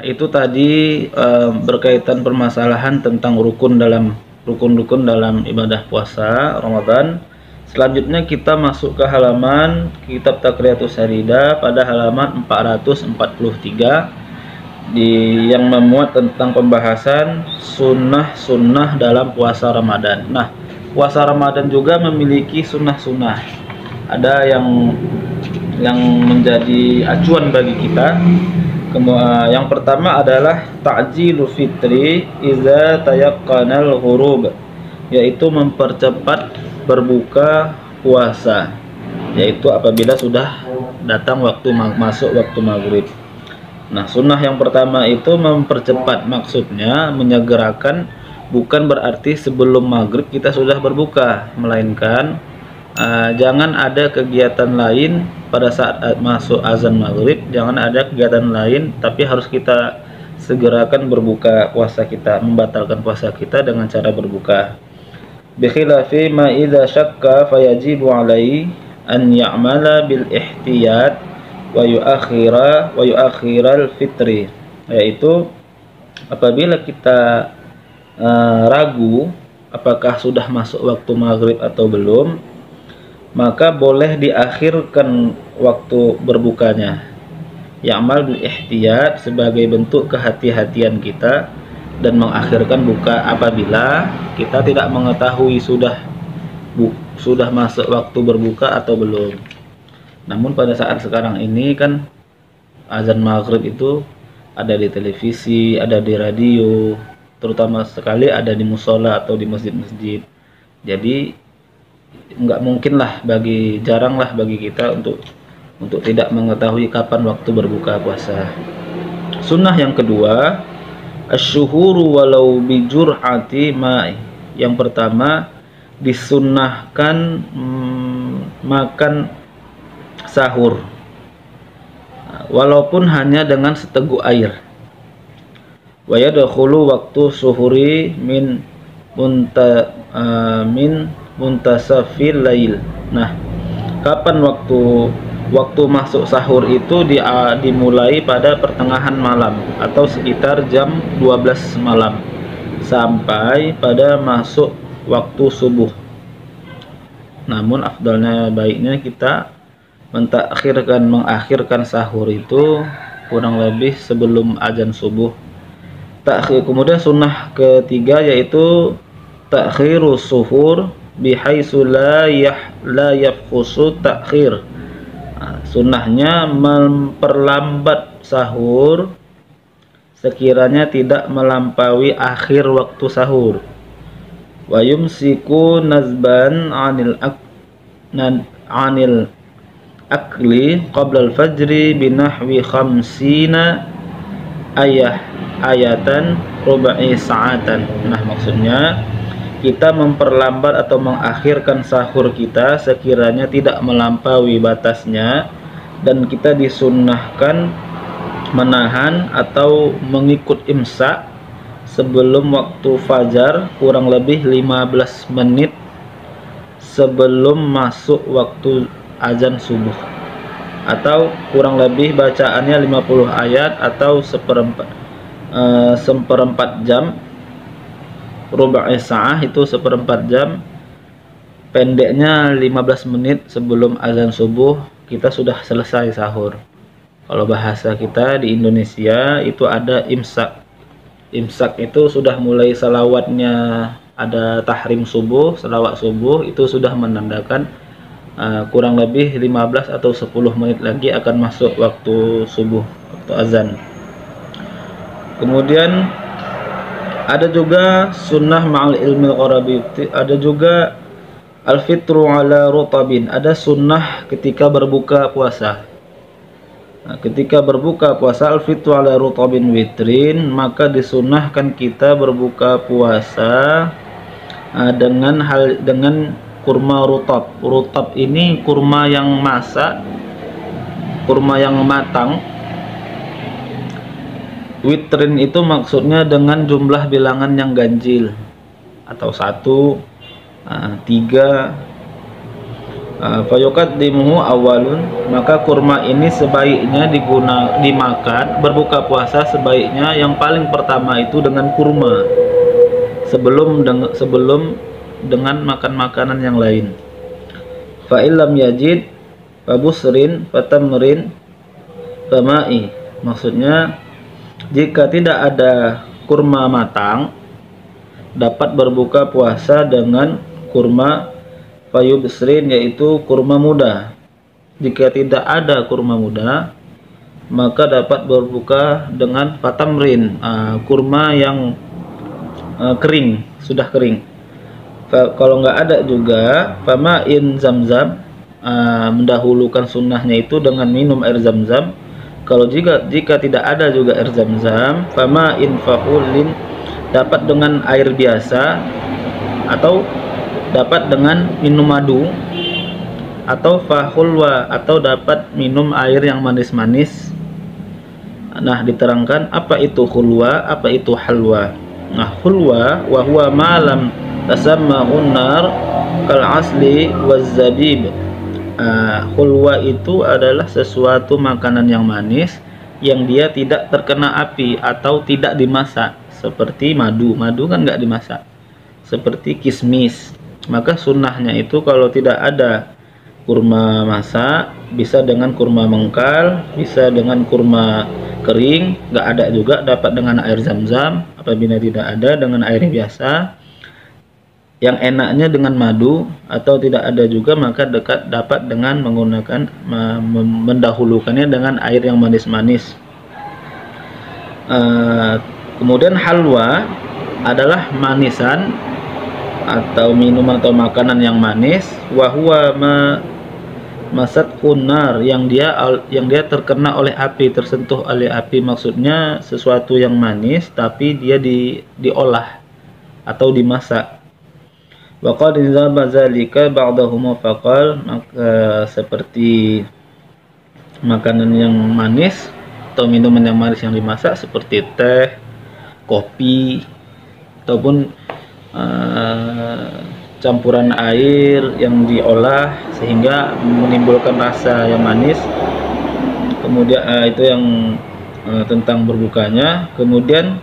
itu tadi berkaitan permasalahan tentang rukun-rukun dalam ibadah puasa Ramadan. Selanjutnya kita masuk ke halaman Kitab Taqriyatus Saridah pada halaman 443 yang memuat tentang pembahasan sunnah-sunnah dalam puasa Ramadan. Nah, puasa Ramadan juga memiliki sunnah-sunnah. Ada yang menjadi acuan bagi kita. Yang pertama adalah ta'jilul fitri iza tayaqqanal ghurub, yaitu mempercepat berbuka puasa, yaitu apabila sudah datang masuk waktu maghrib. Nah, sunnah yang pertama itu mempercepat, maksudnya menyegerakan, bukan berarti sebelum maghrib kita sudah berbuka, melainkan jangan ada kegiatan lain pada saat masuk azan maghrib, jangan ada kegiatan lain, tapi harus kita segerakan berbuka puasa kita, membatalkan puasa kita dengan cara berbuka. Bikhilafi ma idza syakka fayajibu alaihi an ya'mala bil ihtiyat wa yu'akhiral fitri, yaitu apabila kita ragu apakah sudah masuk waktu maghrib atau belum, maka boleh diakhirkan waktu berbukanya. Ya'mal bil ihtiyat, sebagai bentuk kehati-hatian kita, dan mengakhirkan buka apabila kita tidak mengetahui sudah masuk waktu berbuka atau belum. Namun pada saat sekarang ini kan azan maghrib itu ada di televisi, ada di radio, terutama sekali ada di musola atau di masjid-masjid. Jadi jarang lah bagi kita untuk tidak mengetahui kapan waktu berbuka puasa. Sunnah yang kedua, asyuhuru walau bijur'ati ma'i. Yang pertama, disunnahkan makan sahur walaupun hanya dengan seteguk air. Wa yadkhulu waktu suhuri min muntasafil lail. Nah, kapan waktu masuk sahur itu dimulai pada pertengahan malam atau sekitar jam 12 malam sampai pada masuk waktu subuh. Namun baiknya kita mengakhirkan sahur itu kurang lebih sebelum azan subuh. Kemudian sunnah ketiga yaitu ta'khirus suhur bihaitsu la yafkhusu ta'khir. Sunnahnya memperlambat sahur sekiranya tidak melampaui akhir waktu sahur. Wa yumsiku nazban anil akli qabla al-fajri binahwi khamsina ayatan rubai sa'atan. Nah, maksudnya kita memperlambat atau mengakhirkan sahur kita sekiranya tidak melampaui batasnya, dan kita disunnahkan menahan atau mengikut imsak sebelum waktu fajar kurang lebih 15 menit sebelum masuk waktu azan subuh, atau kurang lebih bacaannya 50 ayat atau seperempat jam. Rubai sa'ah itu seperempat jam, pendeknya 15 menit sebelum azan subuh kita sudah selesai sahur. Kalau bahasa kita di Indonesia itu ada imsak. Imsak itu sudah mulai salawatnya, ada tahrim subuh, salawat subuh, itu sudah menandakan kurang lebih 15 atau 10 menit lagi akan masuk waktu subuh, waktu azan. Kemudian ada juga sunnah ma'al ilmil gharabi, ada juga al-fitru ala rutabin, ada sunnah ketika berbuka puasa. Nah, ketika berbuka puasa al-fitru ala rutabin witrin, maka disunnahkan kita berbuka puasa dengan kurma rutab. Rutab ini kurma yang masak, kurma yang matang. Witrin itu maksudnya dengan jumlah bilangan yang ganjil, atau 1, 3, Fayuqaddimuhu awalun, maka kurma ini sebaiknya dimakan berbuka puasa sebaiknya yang paling pertama itu dengan kurma sebelum dengan makan makanan yang lain. Fa illam yajid fabusrin fatamrin fama'i, maksudnya jika tidak ada kurma matang dapat berbuka puasa dengan kurma fayubsrin, yaitu kurma muda. Jika tidak ada kurma muda maka dapat berbuka dengan fatamrin, kurma yang kering, sudah kering. Kalau nggak ada juga fama'in zamzam, mendahulukan sunnahnya itu dengan minum air zam-zam. Kalau jika tidak ada juga air zam-zam, fama'in fahulin, dapat dengan air biasa atau dapat dengan minum madu, atau fahulwa, atau dapat minum air yang manis-manis. Nah, diterangkan apa itu hulwa, apa itu halwa. Nah, hulwa wa huwa ma lam tasamma'un nar kal asli waz zabib. Hulwa itu adalah sesuatu makanan yang manis yang dia tidak terkena api atau tidak dimasak, seperti madu. Madu kan nggak dimasak. Seperti kismis. Maka sunnahnya itu kalau tidak ada kurma masak, bisa dengan kurma mengkal, bisa dengan kurma kering, nggak ada juga dapat dengan air zam-zam. Apabila tidak ada dengan air biasa, yang enaknya dengan madu, atau tidak ada juga maka dapat dengan menggunakan mendahulukannya dengan air yang manis-manis. Kemudian halwa adalah manisan atau minuman atau makanan yang manis, wahwa masat kunar, yang dia terkena oleh api, tersentuh oleh api, maksudnya sesuatu yang manis tapi dia diolah atau dimasak. Wa qad zaba zalika ba'dahum faqal, maka seperti makanan yang manis atau minuman yang manis yang dimasak seperti teh, kopi, ataupun campuran air yang diolah sehingga menimbulkan rasa yang manis. Kemudian itu yang tentang berbukanya. Kemudian